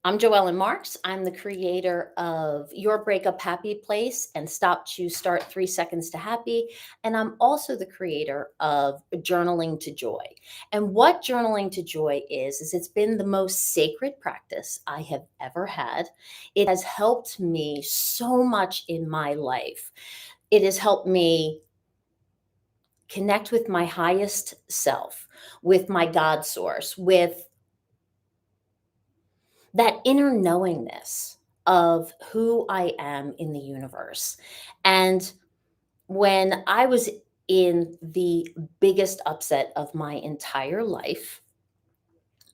I'm Joellen Marks. I'm the creator of Your Breakup Happy Place and Stop, Choose, Start 3 Seconds to Happy. And I'm also the creator of Journaling to Joy. And what Journaling to Joy is it's been the most sacred practice I have ever had. It has helped me so much in my life. It has helped me connect with my highest self, with my God source, with that inner knowingness of who I am in the universe. And when I was in the biggest upset of my entire life,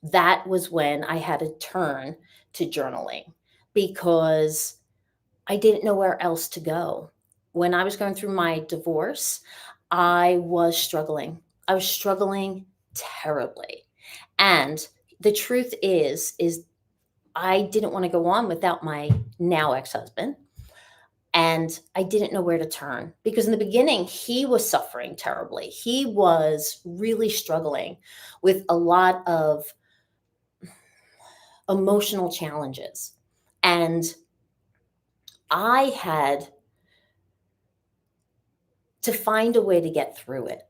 that was when I had to turn to journaling because I didn't know where else to go. When I was going through my divorce, I was struggling. I was struggling terribly. And the truth is I didn't want to go on without my now ex-husband, and I didn't know where to turn because in the beginning, he was suffering terribly. He was really struggling with a lot of emotional challenges. And I had to find a way to get through it.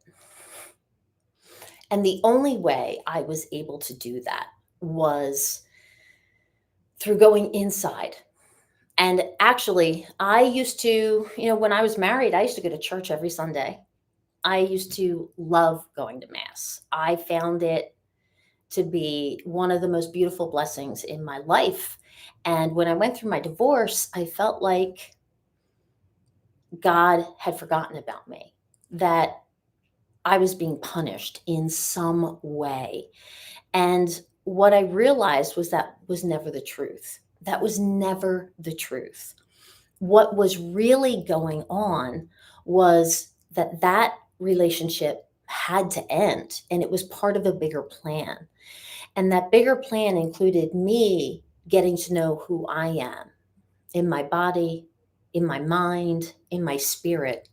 And the only way I was able to do that was through going inside. And actually, I used to, when I was married, I used to go to church every Sunday. I used to love going to Mass. I found it to be one of the most beautiful blessings in my life. And when I went through my divorce, I felt like God had forgotten about me, that I was being punished in some way. And what I realized was that was never the truth. That was never the truth. What was really going on was that relationship had to end, and it was part of a bigger plan. And that bigger plan included me getting to know who I am in my body, in my mind, in my spirit,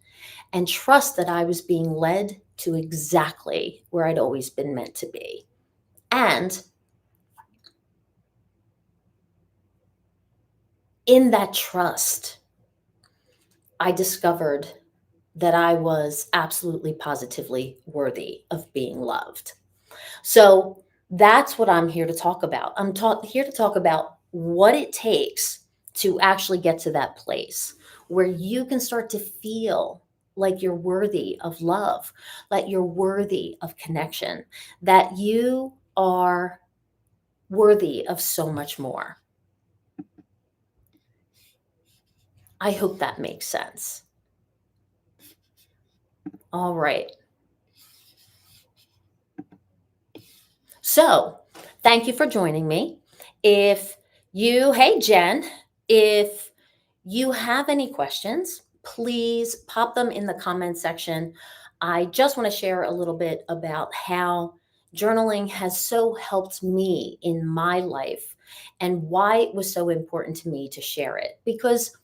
and trust that I was being led to exactly where I'd always been meant to be. And in that trust, I discovered that I was absolutely positively worthy of being loved. So that's what I'm here to talk about. Here to talk about what it takes to actually get to that place where you can start to feel like you're worthy of love, that you're worthy of connection, that you are worthy of so much more. I hope that makes sense. All right. So, thank you for joining me. Hey Jen, if you have any questions, please pop them in the comment section. I just want to share a little bit about how journaling has so helped me in my life and why it was so important to me to share it. Because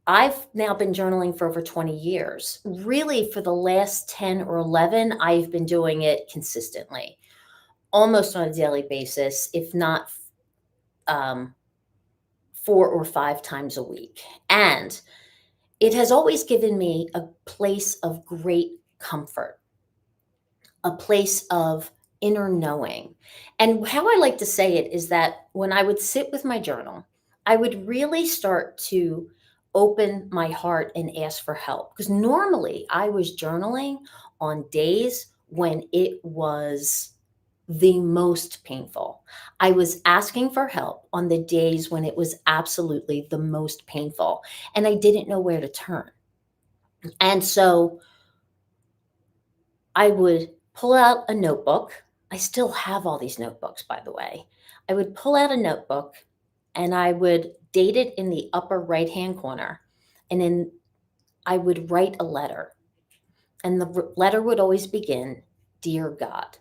I've now been journaling for over 20 years. Really, for the last 10 or 11, I've been doing it consistently, almost on a daily basis, if not 4 or 5 times a week. And it has always given me a place of great comfort, a place of inner knowing. And how I like to say it is that when I would sit with my journal, I would really start to open my heart and ask for help. Because normally I was journaling on days when it was the most painful. I was asking for help on the days when it was absolutely the most painful, and I didn't know where to turn. And so I would pull out a notebook. I still have all these notebooks, by the way. I would pull out a notebook and I would date it in the upper right hand corner. And then I would write a letter. And the letter would always begin, "Dear God."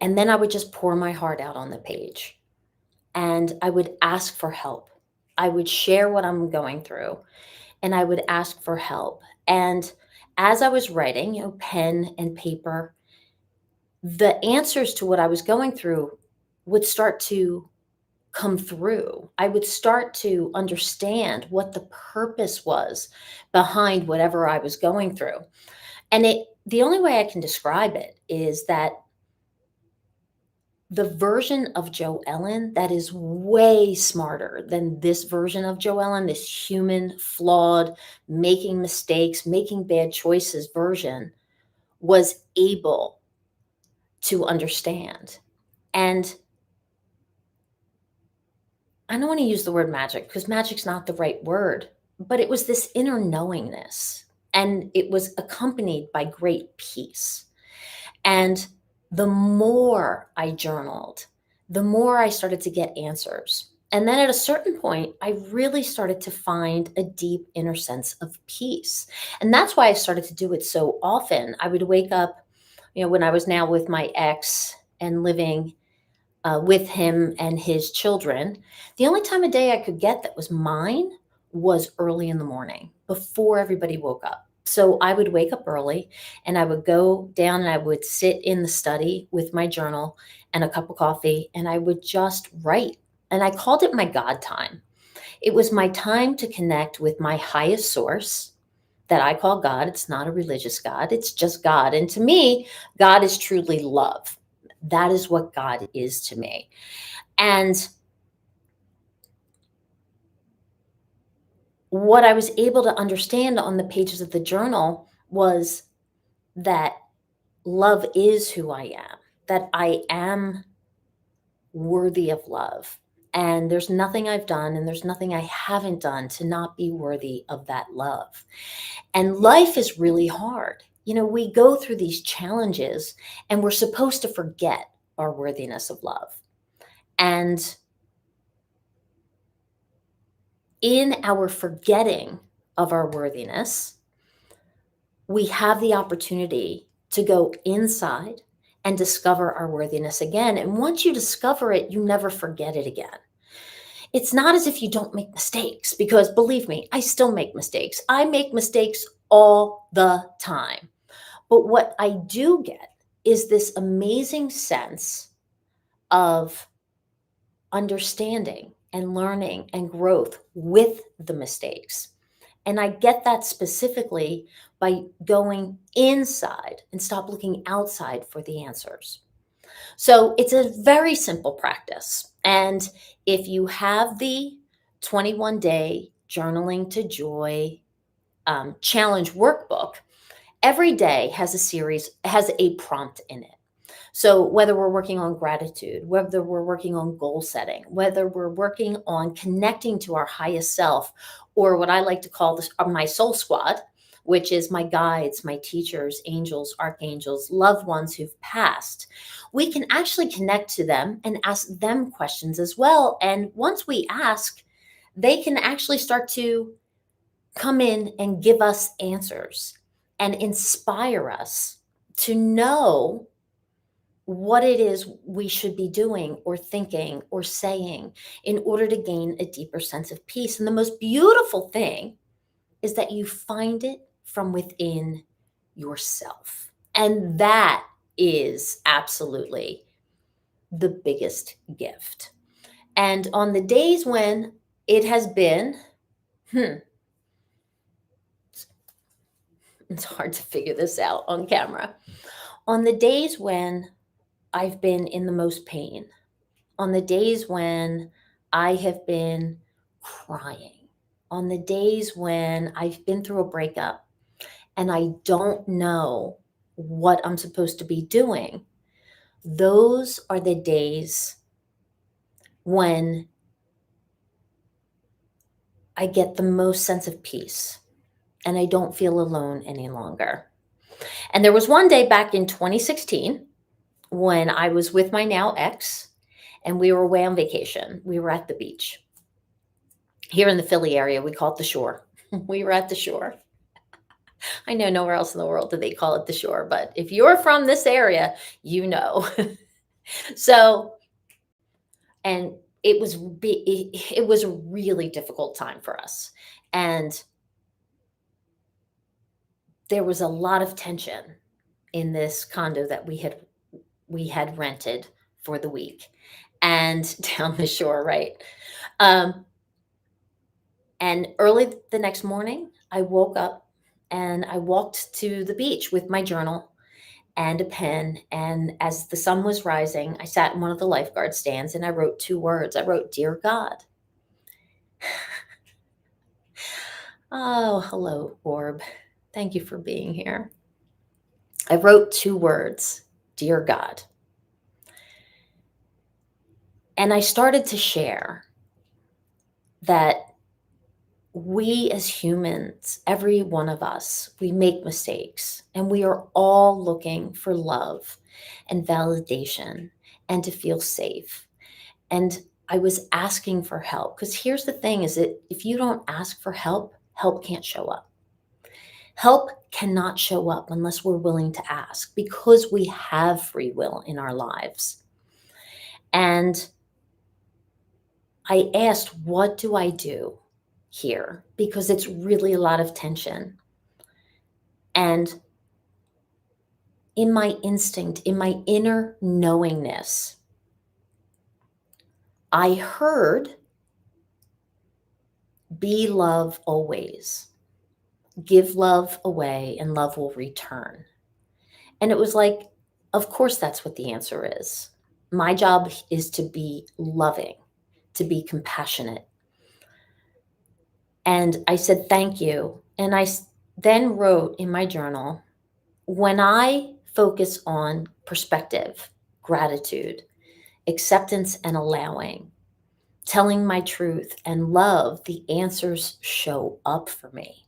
And then I would just pour my heart out on the page. And I would ask for help. I would share what I'm going through and I would ask for help. And as I was writing, pen and paper, the answers to what I was going through would start to come through. I would start to understand what the purpose was behind whatever I was going through. And the only way I can describe it is that the version of Joe Ellen that is way smarter than this version of Joe Ellen, this human, flawed, making mistakes, making bad choices version, was able to understand. And I don't want to use the word magic because magic's not the right word, but it was this inner knowingness. And it was accompanied by great peace. And the more I journaled, the more I started to get answers. And then at a certain point, I really started to find a deep inner sense of peace. And that's why I started to do it so often. I would wake up, when I was now with my ex and living with him and his children, the only time of day I could get that was mine was early in the morning before everybody woke up. So I would wake up early and I would go down and I would sit in the study with my journal and a cup of coffee and I would just write. And I called it my God time. It was my time to connect with my highest source that I call God. It's not a religious God, it's just God. And to me, God is truly love. That is what God is to me. And what I was able to understand on the pages of the journal was that love is who I am, that I am worthy of love. And there's nothing I've done and there's nothing I haven't done to not be worthy of that love. And life is really hard. We go through these challenges and we're supposed to forget our worthiness of love. And in our forgetting of our worthiness, we have the opportunity to go inside and discover our worthiness again. And once you discover it, you never forget it again. It's not as if you don't make mistakes, because believe me, I still make mistakes. I make mistakes all the time. But what I do get is this amazing sense of understanding and learning and growth with the mistakes. And I get that specifically by going inside and stop looking outside for the answers. So it's a very simple practice. And if you have the 21-day journaling to joy challenge workbook, every day has a prompt in it. So whether we're working on gratitude, whether we're working on goal setting, whether we're working on connecting to our highest self, or what I like to call this my soul squad, which is my guides, my teachers, angels, archangels, loved ones who've passed, we can actually connect to them and ask them questions as well. And once we ask, they can actually start to come in and give us answers and inspire us to know what it is we should be doing or thinking or saying in order to gain a deeper sense of peace. And the most beautiful thing is that you find it from within yourself. And that is absolutely the biggest gift. And on the days when it has been, it's hard to figure this out on camera. On the days when I've been in the most pain, on the days when I have been crying, on the days when I've been through a breakup and I don't know what I'm supposed to be doing, those are the days when I get the most sense of peace and I don't feel alone any longer. And there was one day back in 2016 when I was with my now ex and we were away on vacation. We were at the beach. Here in the Philly area, we call it the shore. We were at the shore. I know nowhere else in the world do they call it the shore, but if you're from this area, you know. So, and it was a really difficult time for us. And there was a lot of tension in this condo that we had we had rented for the week and down the shore, right? Um, and early the next morning, I woke up and I walked to the beach with my journal and a pen. And as the sun was rising, I sat in one of the lifeguard stands and I wrote two words. I wrote, Dear God. Oh, hello, Orb. Thank you for being here. I wrote two words, Dear God. And I started to share that we as humans, every one of us, we make mistakes and we are all looking for love and validation and to feel safe. And I was asking for help because here's the thing is that if you don't ask for help, help can't show up. Help cannot show up unless we're willing to ask because we have free will in our lives. And I asked, what do I do here? Because it's really a lot of tension. And in my instinct, in my inner knowingness, I heard, be love always, give love away, and love will return. And it was like, of course, that's what the answer is. My job is to be loving, to be compassionate. And I said, thank you. And then wrote in my journal, when I focus on perspective, gratitude, acceptance, and allowing, telling my truth and love, the answers show up for me.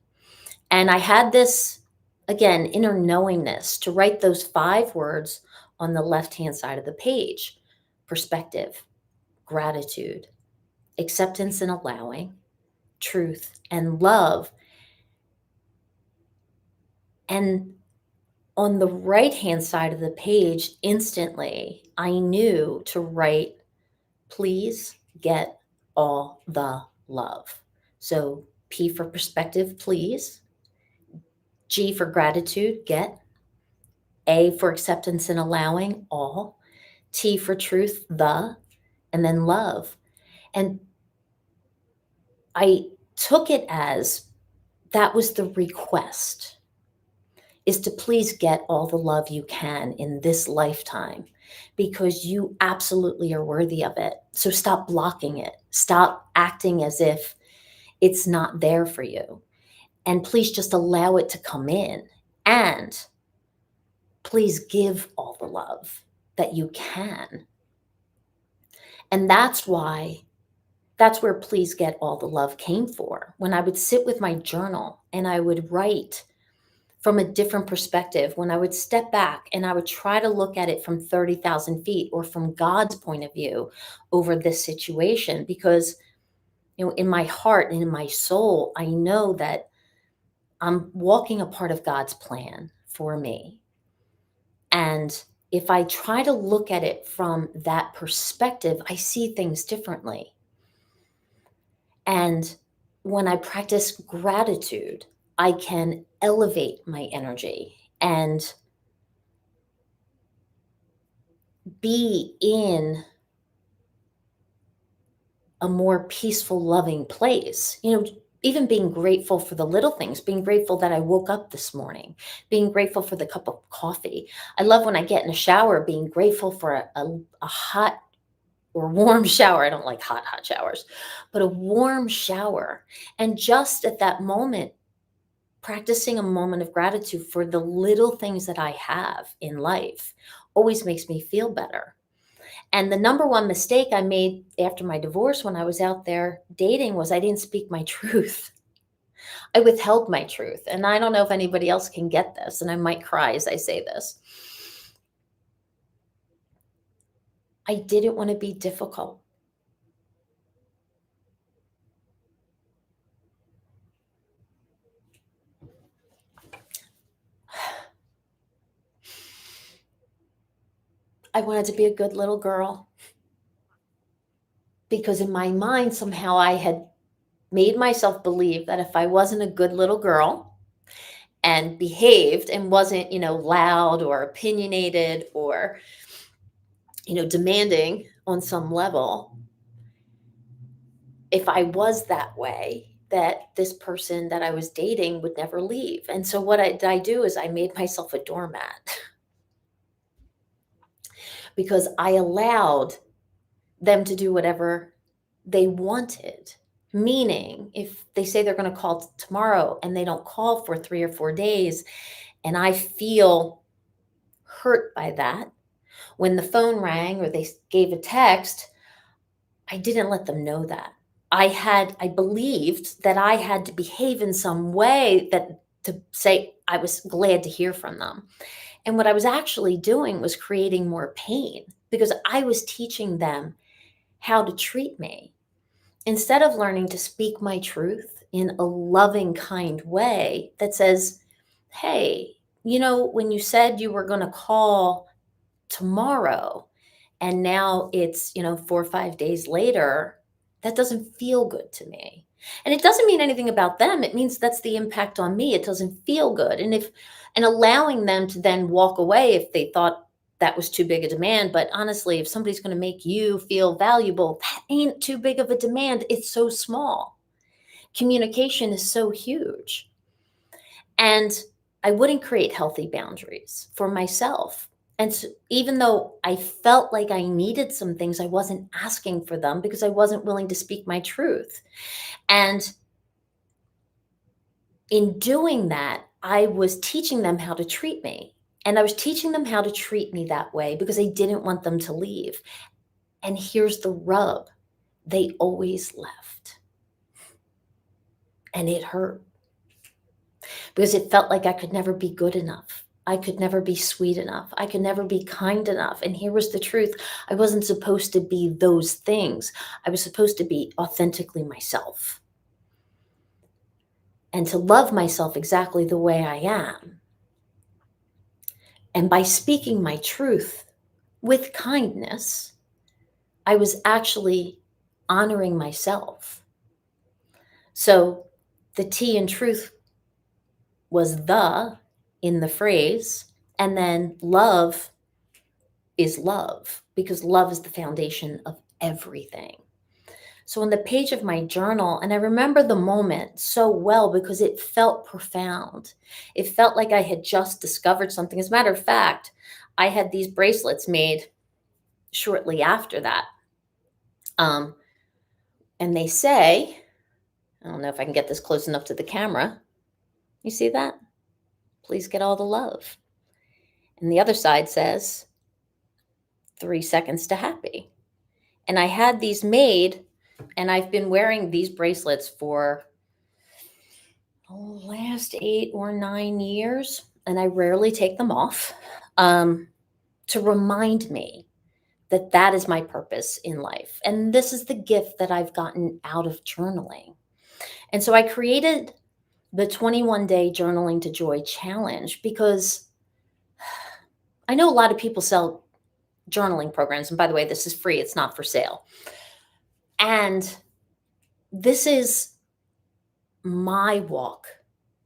And I had this, again, inner knowingness to write those five words on the left hand side of the page: perspective, gratitude, acceptance and allowing, truth, and love. And on the right hand side of the page, instantly, I knew to write, please get all the love. So P for perspective, please. G for gratitude, get. A for acceptance and allowing, all. T for truth, the. And then love. And I took it as that was the request, is to please get all the love you can in this lifetime because you absolutely are worthy of it. So stop blocking it. Stop acting as if it's not there for you. And please just allow it to come in. And please give all the love that you can. And that's where please get all the love came for. When I would sit with my journal and I would write from a different perspective, when I would step back and I would try to look at it from 30,000 feet or from God's point of view over this situation, because in my heart and in my soul, I know that I'm walking a part of God's plan for me. And if I try to look at it from that perspective, I see things differently. And when I practice gratitude, I can elevate my energy and be in a more peaceful, loving place. Even being grateful for the little things, being grateful that I woke up this morning, being grateful for the cup of coffee. I love when I get in a shower, being grateful for a hot or warm shower. I don't like hot showers, but a warm shower. And just at that moment, practicing a moment of gratitude for the little things that I have in life always makes me feel better. And the number one mistake I made after my divorce when I was out there dating was I didn't speak my truth. I withheld my truth. And I don't know if anybody else can get this, and I might cry as I say this. I didn't want to be difficult. I wanted to be a good little girl because in my mind, somehow I had made myself believe that if I wasn't a good little girl and behaved and wasn't, loud or opinionated or demanding on some level, if I was that way, that this person that I was dating would never leave. And so what I do is I made myself a doormat because I allowed them to do whatever they wanted. Meaning, if they say they're going to call tomorrow and they don't call for 3 or 4 days, and I feel hurt by that, when the phone rang or they gave a text, I didn't let them know that. I believed that I had to behave in some way that to say I was glad to hear from them. And what I was actually doing was creating more pain because I was teaching them how to treat me instead of learning to speak my truth in a loving, kind way that says, hey, when you said you were going to call tomorrow and now it's 4 or 5 days later, that doesn't feel good to me. And it doesn't mean anything about them. It means that's the impact on me. It doesn't feel good. And allowing them to then walk away if they thought that was too big a demand. But honestly, if somebody's going to make you feel valuable, that ain't too big of a demand. It's so small. Communication is so huge. And I wouldn't create healthy boundaries for myself. And so even though I felt like I needed some things, I wasn't asking for them because I wasn't willing to speak my truth. And in doing that, I was teaching them how to treat me. And I was teaching them how to treat me that way because I didn't want them to leave. And here's the rub, they always left. And it hurt because it felt like I could never be good enough. I could never be sweet enough. I could never be kind enough. And here was the truth. I wasn't supposed to be those things. I was supposed to be authentically myself and to love myself exactly the way I am. And by speaking my truth with kindness, I was actually honoring myself. So the T in truth was the in the phrase, and then love is love because love is the foundation of everything. So on the page of my journal, and I remember the moment so well because it felt profound. It felt like I had just discovered something. As a matter of fact, I had these bracelets made shortly after that. Um, and they say, I don't know if I can get this close enough to the camera. You see that? Please get all the love. And the other side says, 3 seconds to happy. And I had these made, and I've been wearing these bracelets for the last 8 or 9 years, and I rarely take them off to remind me that that is my purpose in life. And this is the gift that I've gotten out of journaling. And so I created the 21-day Journaling to Joy challenge because I know a lot of people sell journaling programs. And by the way, this is free. It's not for sale. And this is my walk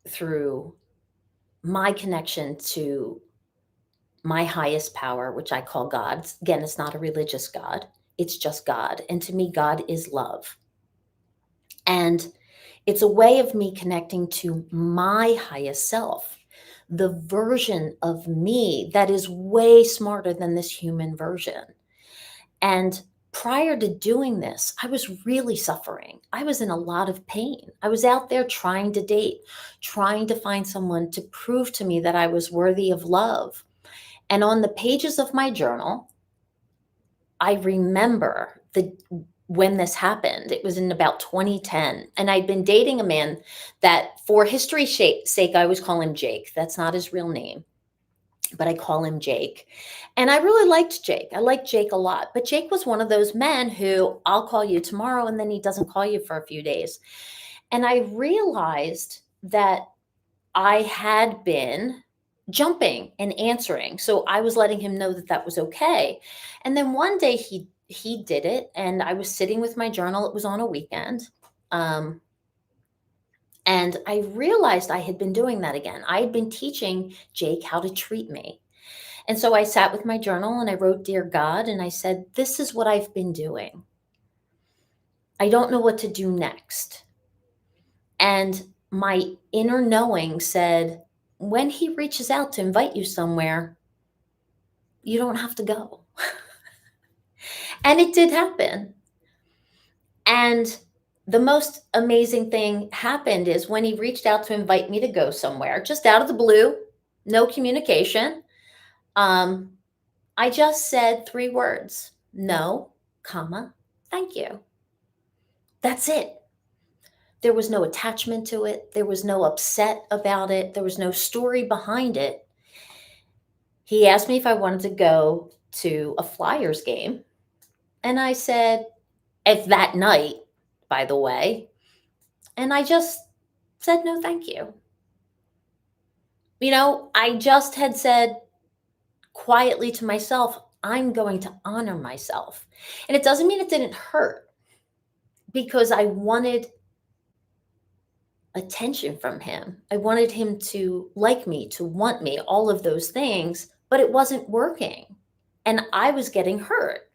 through my connection to my highest power, which I call God. Again, it's not a religious God. It's just God. And to me, God is love. And it's a way of me connecting to my highest self, the version of me that is way smarter than this human version. And prior to doing this, I was really suffering. I was in a lot of pain. I was out there trying to date, trying to find someone to prove to me that I was worthy of love. And on the pages of my journal, I remember when this happened. It was in about 2010. And I'd been dating a man that, for history's sake, I always call him Jake. That's not his real name, but I call him Jake. And I really liked Jake. I liked Jake a lot. But Jake was one of those men who, I'll call you tomorrow, and then he doesn't call you for a few days. And I realized that I had been jumping and answering. So I was letting him know that that was okay. And then one day he did it, and I was sitting with my journal. It was on a weekend. And I realized I had been doing that again. I had been teaching Jake how to treat me. And so I sat with my journal and I wrote, Dear God, and I said, this is what I've been doing. I don't know what to do next. And my inner knowing said, when he reaches out to invite you somewhere, you don't have to go. And it did happen. And the most amazing thing happened is when he reached out to invite me to go somewhere, just out of the blue, no communication. Um, I just said 3 words, no, comma, thank you. That's it. There was no attachment to it. There was no upset about it. There was no story behind it. He asked me if I wanted to go to a Flyers game. And I said, if that night, by the way, and I just said, no, thank you. I just had said quietly to myself, I'm going to honor myself. And it doesn't mean it didn't hurt because I wanted attention from him. I wanted him to like me, to want me, all of those things, but it wasn't working. And I was getting hurt.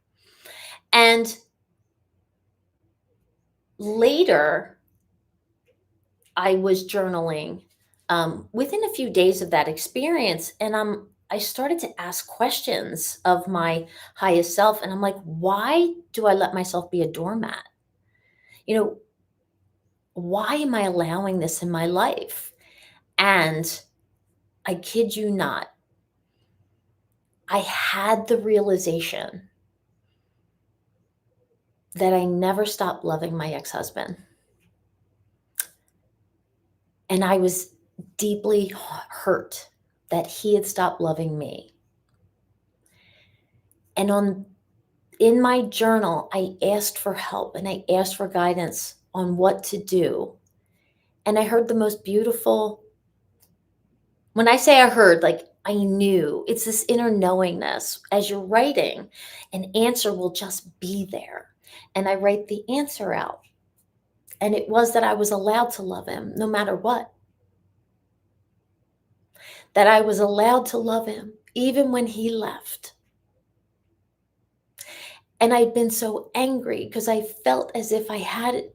And later, I was journaling within a few days of that experience, and I started to ask questions of my highest self, and I'm like, why do I let myself be a doormat? You know, why am I allowing this in my life? And I kid you not, I had the realization that I never stopped loving my ex-husband. And I was deeply hurt that he had stopped loving me. And in my journal, I asked for help and I asked for guidance on what to do. And I heard the most beautiful, when I say I heard, like I knew, it's this inner knowingness. As you're writing, an answer will just be there. And I write the answer out. And it was that I was allowed to love him no matter what. That I was allowed to love him even when he left. And I'd been so angry because I felt as if I had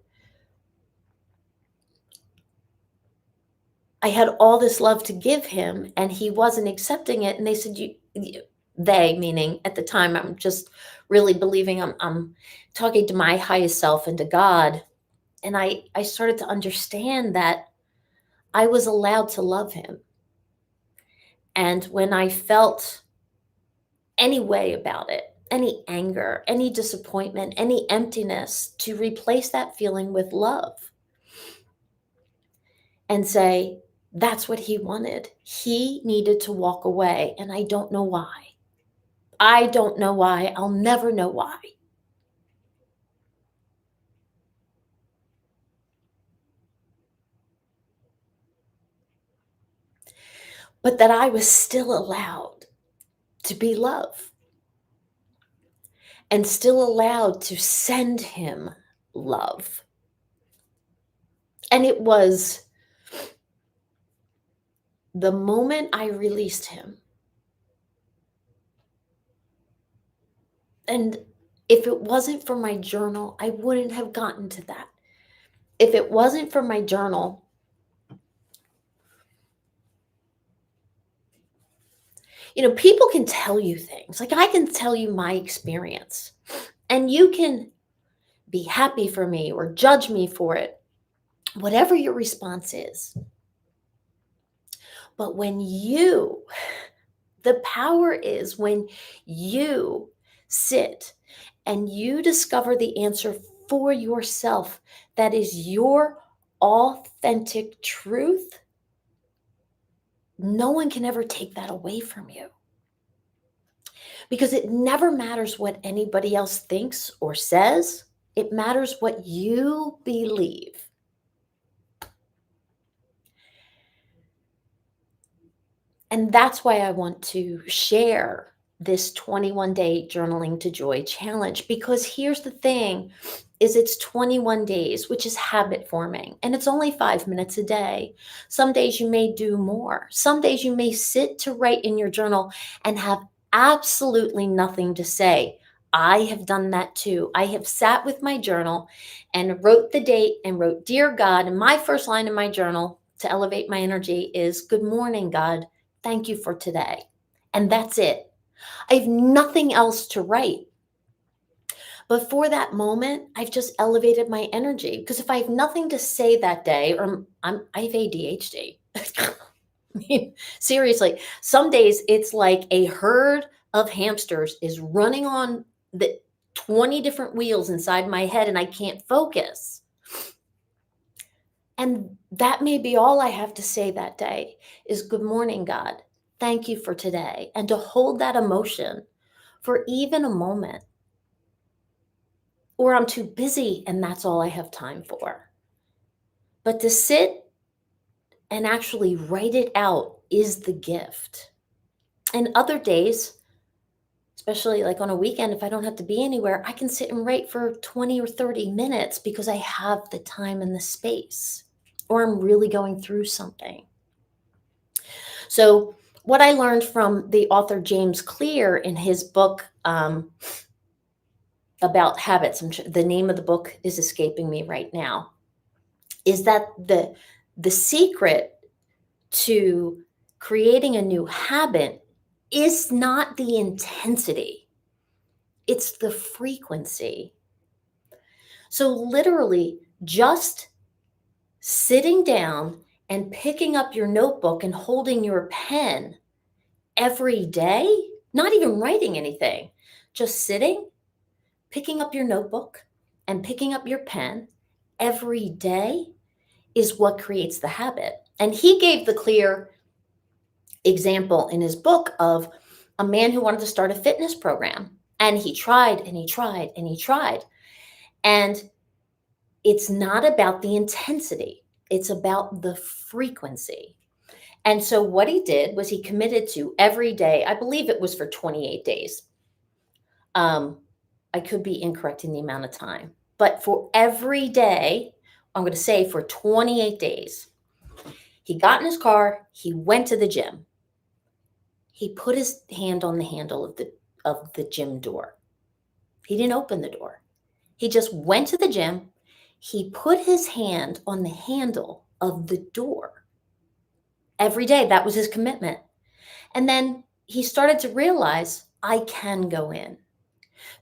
all this love to give him and he wasn't accepting it. And they said, they, meaning at the time, I'm just really believing I'm talking to my highest self and to God. And I started to understand that I was allowed to love him. And when I felt any way about it, any anger, any disappointment, any emptiness, to replace that feeling with love and say, that's what he wanted. He needed to walk away, and I don't know why. I don't know why. I'll never know why. But that I was still allowed to be love and still allowed to send him love. And it was the moment I released him. And if it wasn't for my journal, I wouldn't have gotten to that. If it wasn't for my journal, people can tell you things. Like I can tell you my experience, and you can be happy for me or judge me for it, whatever your response is. But the power is when you sit and you discover the answer for yourself, that is your authentic truth. No one can ever take that away from you. Because it never matters what anybody else thinks or says. It matters what you believe. And that's why I want to share this 21-day journaling to joy challenge, because here's the thing, is it's 21 days, which is habit forming, and it's only 5 minutes a day. Some days you may do more. Some days you may sit to write in your journal and have absolutely nothing to say. I have done that too. I have sat with my journal and wrote the date and wrote, "Dear God," and my first line in my journal to elevate my energy is, "Good morning, God. Thank you for today." And that's it. I have nothing else to write. But for that moment, I've just elevated my energy, because if I have nothing to say that day, or I have ADHD. I mean, seriously, some days it's like a herd of hamsters is running on the 20 different wheels inside my head and I can't focus. And that may be all I have to say that day is, "Good morning, God. Thank you for today." And to hold that emotion for even a moment. Or I'm too busy and that's all I have time for. But to sit and actually write it out is the gift. And other days, especially like on a weekend, if I don't have to be anywhere, I can sit and write for 20 or 30 minutes because I have the time and the space, or I'm really going through something. So, what I learned from the author James Clear in his book about habits, the name of the book is escaping me right now, is that the secret to creating a new habit is not the intensity, it's the frequency. So, literally, just sitting down and picking up your notebook and holding your pen every day, not even writing anything, just sitting, picking up your notebook and picking up your pen every day is what creates the habit. And he gave the clear example in his book of a man who wanted to start a fitness program. And he tried and he tried and he tried. And it's not about the intensity, it's about the frequency. And so what he did was he committed to every day, I believe it was for 28 days. I could be incorrect in the amount of time, but for every day, I'm going to say for 28 days, he got in his car, he went to the gym. He put his hand on the handle of the gym door. He didn't open the door. He just went to the gym. He put his hand on the handle of the door. Every day, that was his commitment. And then he started to realize, I can go in.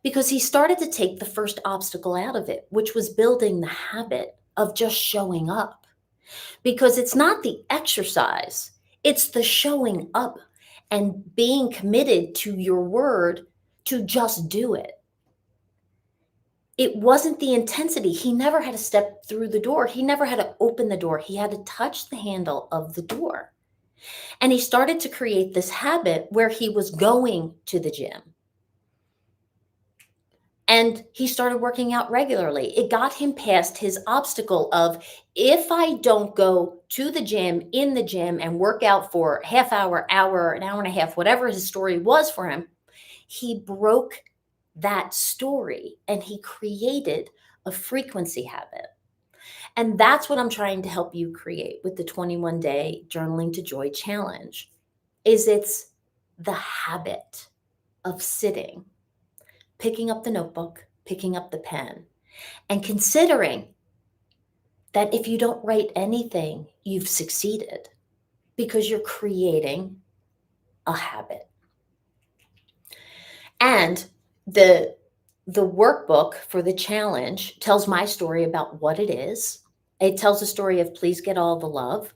Because he started to take the first obstacle out of it, which was building the habit of just showing up. Because it's not the exercise, it's the showing up and being committed to your word to just do it. It wasn't the intensity. He never had to step through the door. He never had to open the door. He had to touch the handle of the door. And he started to create this habit where he was going to the gym. And he started working out regularly. It got him past his obstacle of, if I don't go to the gym, in the gym, and work out for half hour, an hour and a half, whatever his story was for him, he broke that story and he created a frequency habit. And that's what I'm trying to help you create with the 21-day journaling to joy challenge. It's the habit of sitting, picking up the notebook, picking up the pen, and considering that if you don't write anything, you've succeeded because you're creating a habit. And the workbook for the challenge tells my story about what it is. It tells the story of please get all the love.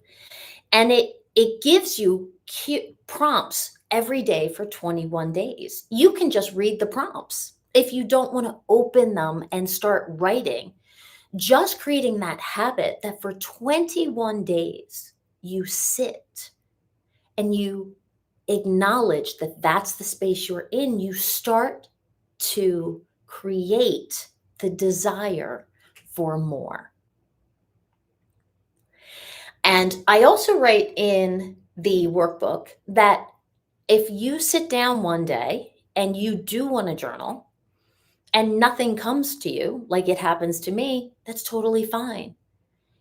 And it gives you prompts every day for 21 days. You can just read the prompts. If you don't want to open them and start writing, just creating that habit that for 21 days you sit and you acknowledge that that's the space you're in, you start to create the desire for more. And I also write in the workbook that If you sit down one day and you do want to journal and nothing comes to you, like it happens to me, that's totally fine.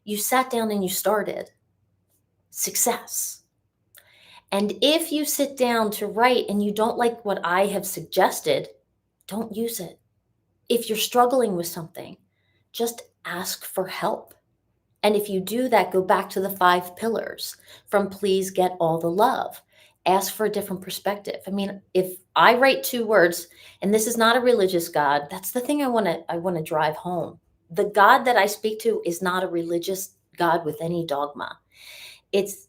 You sat down and you started. Success. And if you sit down to write and you don't like what I have suggested, don't use it. If you're struggling with something, just ask for help. And if you do that, go back to the 5 pillars from please get all the love. Ask for a different perspective. I mean, if I write 2 words, and this is not a religious God, that's the thing I want to drive home. The God that I speak to is not a religious God with any dogma. It's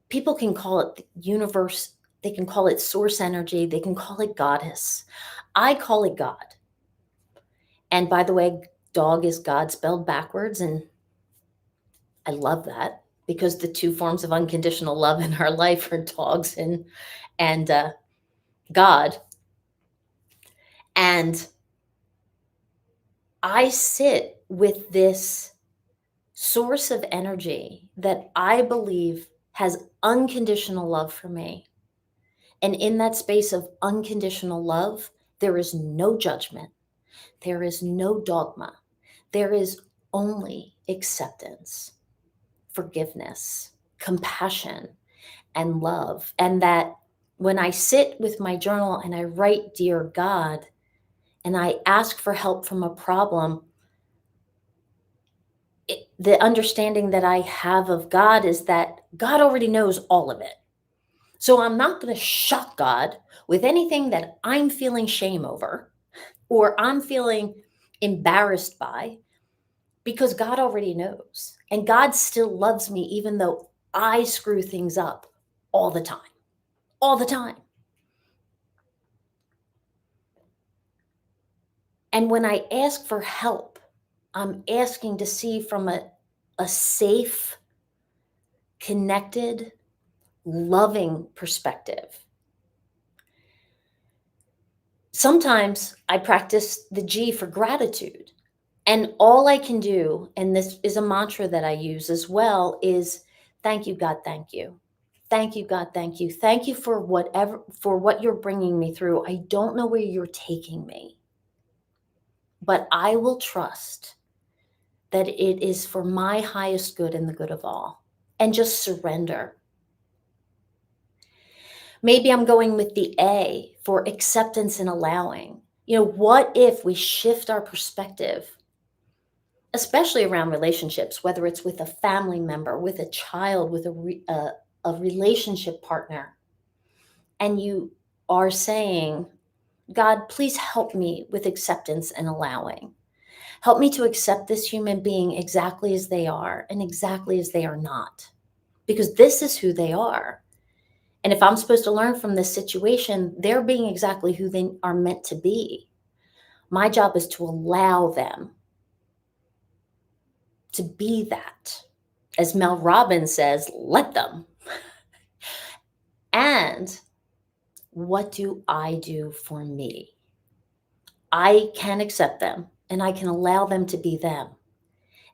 people can call it the universe, they can call it source energy, they can call it goddess. I call it God. And by the way, dog is God spelled backwards, and I love that because the 2 forms of unconditional love in our life are dogs and God. And I sit with this source of energy that I believe has unconditional love for me. And in that space of unconditional love, there is no judgment, there is no dogma, there is only acceptance, forgiveness, compassion, and love. And that when I sit with my journal and I write, Dear God, and I ask for help from a problem, the understanding that I have of God is that God already knows all of it. So I'm not going to shock God with anything that I'm feeling shame over or I'm feeling embarrassed by because God already knows. And God still loves me even though I screw things up all the time. All the time. And when I ask for help, I'm asking to see from a safe, connected, loving perspective. Sometimes I practice the G for gratitude. And all I can do, and this is a mantra that I use as well, is thank you, God, thank you. Thank you, God, thank you. Thank you for what you're bringing me through. I don't know where you're taking me, but I will trust that it is for my highest good and the good of all, and just surrender. Maybe I'm going with the A for acceptance and allowing. What if we shift our perspective, especially around relationships, whether it's with a family member, with a child, with a relationship partner, and you are saying, God, please help me with acceptance and allowing. Help me to accept this human being exactly as they are and exactly as they are not, because this is who they are. And if I'm supposed to learn from this situation, they're being exactly who they are meant to be. My job is to allow them to be that. As Mel Robbins says, let them. And what do I do for me? I can accept them and I can allow them to be them.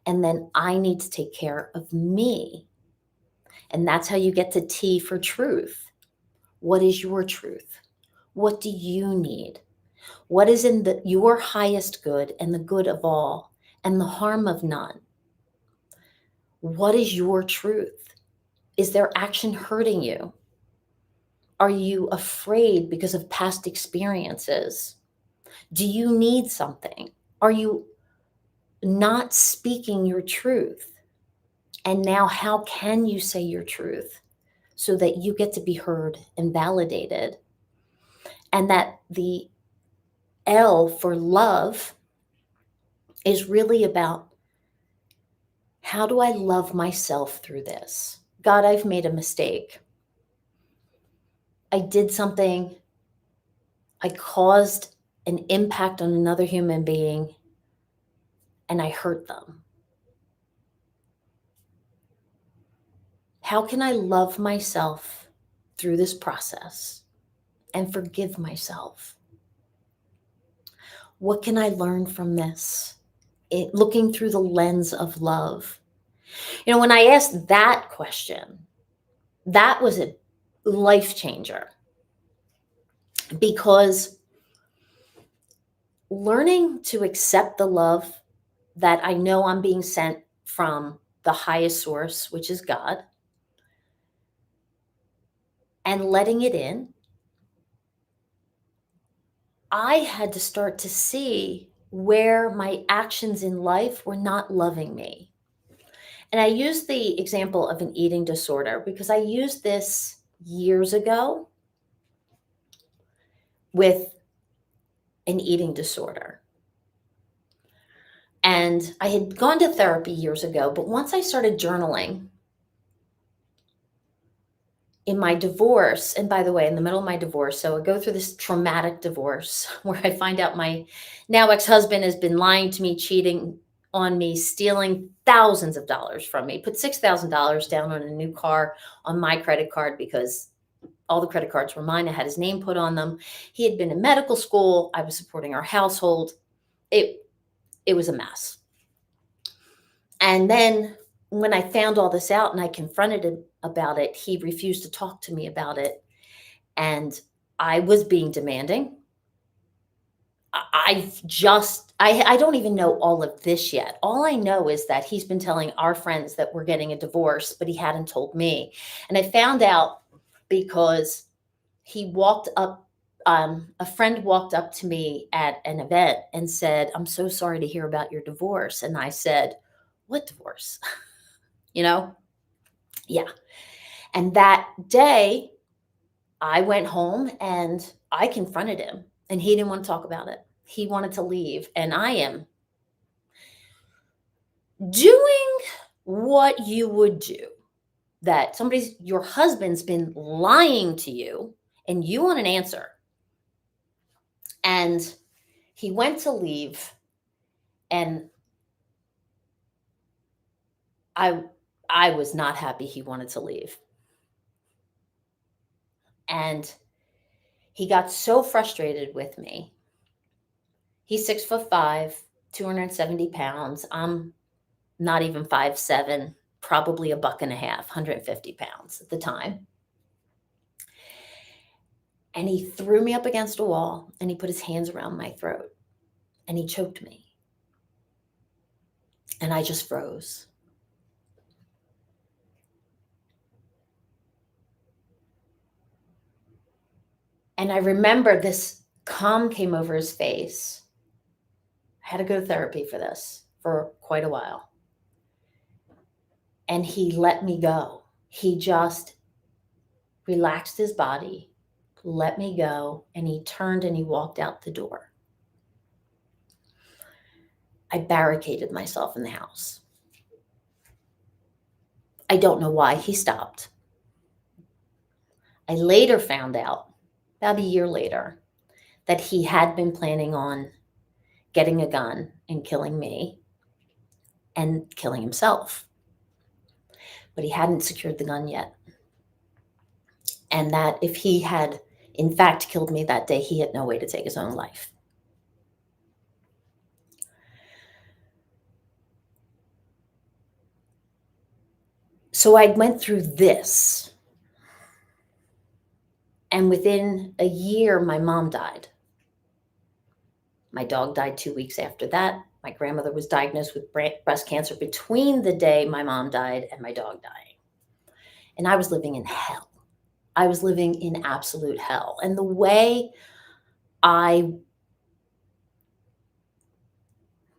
And then I need to take care of me. And that's how you get to T for truth. What is your truth? What do you need? What is in your highest good and the good of all and the harm of none? What is your truth? Is their action hurting you? Are you afraid because of past experiences? Do you need something? Are you not speaking your truth? And now, how can you say your truth so that you get to be heard and validated? And that the L for love is really about, how do I love myself through this? God, I've made a mistake. I did something. I caused an impact on another human being and I hurt them. How can I love myself through this process and forgive myself? What can I learn from this? Looking through the lens of love. When I asked that question, that was a life changer. because learning to accept the love that I know I'm being sent from the highest source, which is God, and letting it in, I had to start to see where my actions in life were not loving me. And I use the example of an eating disorder because I used this years ago with an eating disorder. And I had gone to therapy years ago, but once I started journaling in my divorce, and by the way, in the middle of my divorce, so I go through this traumatic divorce where I find out my now ex husband has been lying to me, cheating on me, stealing thousands of dollars from me, put $6,000 down on a new car on my credit card because all the credit cards were mine. I had his name put on them. He had been in medical school. I was supporting our household. It it was a mess. And then when I found all this out and I confronted him about it, he refused to talk to me about it. And I was being demanding. I don't even know all of this yet. All I know is that he's been telling our friends that we're getting a divorce, but he hadn't told me. And I found out because he walked up, a friend walked up to me at an event and said, "I'm so sorry to hear about your divorce." And I said, "What divorce?" You know? Yeah. And that day, I went home and I confronted him, and he didn't want to talk about it. He wanted to leave. And I am doing what you would do, that your husband's been lying to you and you want an answer. And he went to leave, and I I was not happy he wanted to leave. And he got so frustrated with me. He's 6'5", 270 pounds. I'm not even 5'7", probably a buck and a half, 150 pounds at the time. And he threw me up against a wall and he put his hands around my throat and he choked me. And I just froze. And I remember this calm came over his face. I had to go to therapy for this for quite a while. And he let me go. He just relaxed his body, let me go, and he turned and he walked out the door. I barricaded myself in the house. I don't know why he stopped. I later found out, about a year later, that he had been planning on getting a gun and killing me and killing himself. But he hadn't secured the gun yet. And that if he had, in fact, killed me that day, he had no way to take his own life. So I went through this. And within a year, my mom died. My dog died 2 weeks after that. My grandmother was diagnosed with breast cancer between the day my mom died and my dog dying. And I was living in hell. I was living in absolute hell. And the way I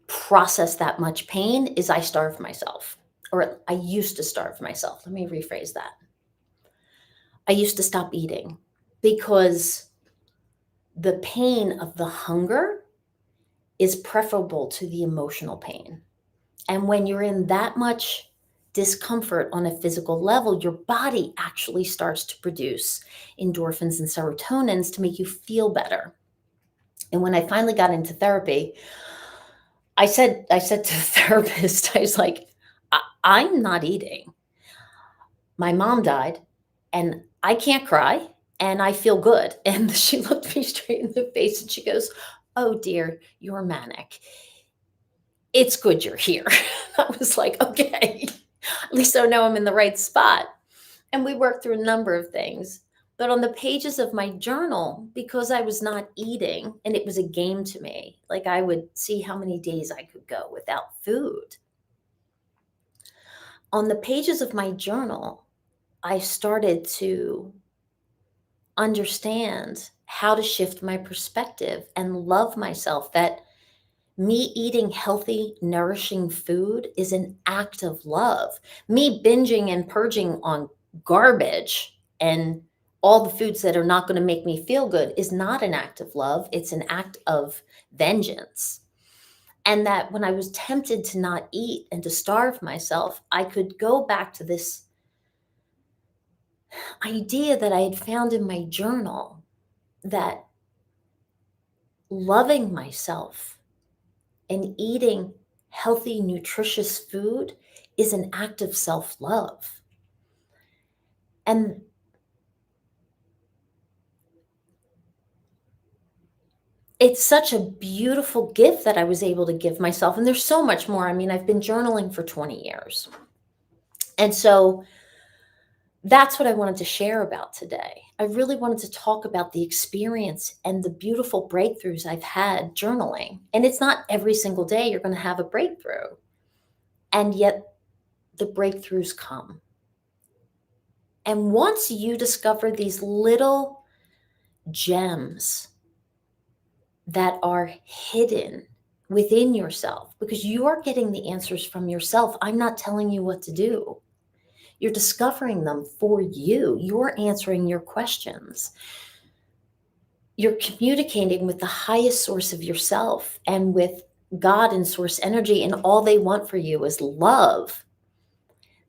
processed that much pain is I starved myself, or I used to starve myself. Let me rephrase that. I used to stop eating because the pain of the hunger is preferable to the emotional pain. And when you're in that much discomfort on a physical level, your body actually starts to produce endorphins and serotonins to make you feel better. And when I finally got into therapy, I said to the therapist, I was like, I'm not eating. My mom died and I can't cry and I feel good. And she looked me straight in the face and she goes, "Oh dear, you're manic. It's good you're here." I was like, okay, at least I know I'm in the right spot. And we worked through a number of things. But on the pages of my journal, because I was not eating and it was a game to me, like I would see how many days I could go without food. On the pages of my journal, I started to understand how to shift my perspective and love myself, that me eating healthy, nourishing food is an act of love. Me binging and purging on garbage and all the foods that are not going to make me feel good is not an act of love. It's an act of vengeance. And that when I was tempted to not eat and to starve myself, I could go back to this idea that I had found in my journal, that loving myself and eating healthy, nutritious food is an act of self love. And it's such a beautiful gift that I was able to give myself. And there's so much more. I mean, I've been journaling for 20 years. And so that's what I wanted to share about today. I really wanted to talk about the experience and the beautiful breakthroughs I've had journaling. And it's not every single day you're going to have a breakthrough. And yet the breakthroughs come. And once you discover these little gems that are hidden within yourself, because you are getting the answers from yourself. I'm not telling you what to do. You're discovering them for you. You're answering your questions. You're communicating with the highest source of yourself and with God and source energy, and all they want for you is love.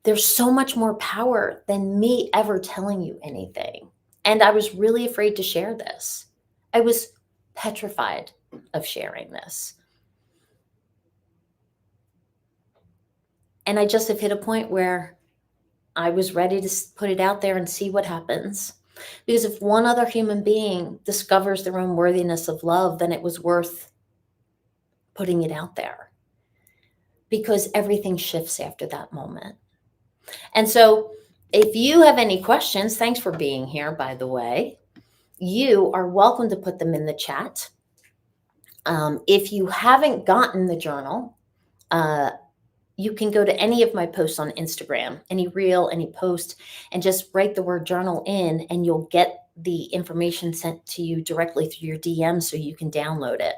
There's so much more power than me ever telling you anything. And I was really afraid to share this. I was petrified of sharing this. And I just have hit a point where I was ready to put it out there and see what happens. Because if one other human being discovers their own worthiness of love, then it was worth putting it out there, because everything shifts after that moment. And so, if you have any questions, thanks for being here, by the way. You are welcome to put them in the chat. If you haven't gotten the journal, uh, you can go to any of my posts on Instagram, any reel, any post, and just write the word journal in, and you'll get the information sent to you directly through your DM so you can download it.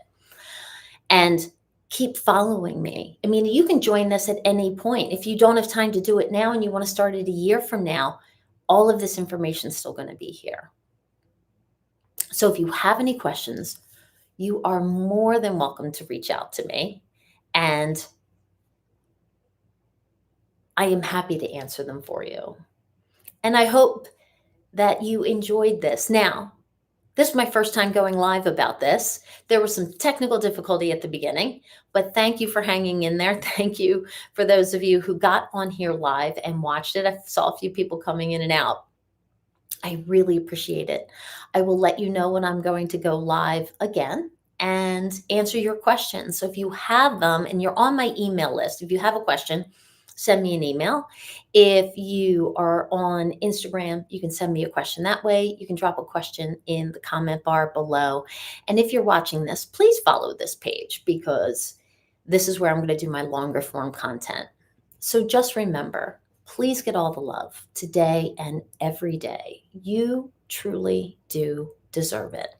And keep following me. I mean, you can join this at any point. If you don't have time to do it now and you want to start it a year from now, all of this information is still going to be here. So if you have any questions, you are more than welcome to reach out to me. And I am happy to answer them for you. And I hope that you enjoyed this. Now, this is my first time going live about this. There was some technical difficulty at the beginning, but thank you for hanging in there. Thank you for those of you who got on here live and watched it. I saw a few people coming in and out. I really appreciate it. I will let you know when I'm going to go live again and answer your questions. So if you have them and you're on my email list, if you have a question, send me an email. If you are on Instagram, you can send me a question that way. You can drop a question in the comment bar below. And if you're watching this, please follow this page, because this is where I'm going to do my longer form content. So just remember, please get all the love today and every day. You truly do deserve it.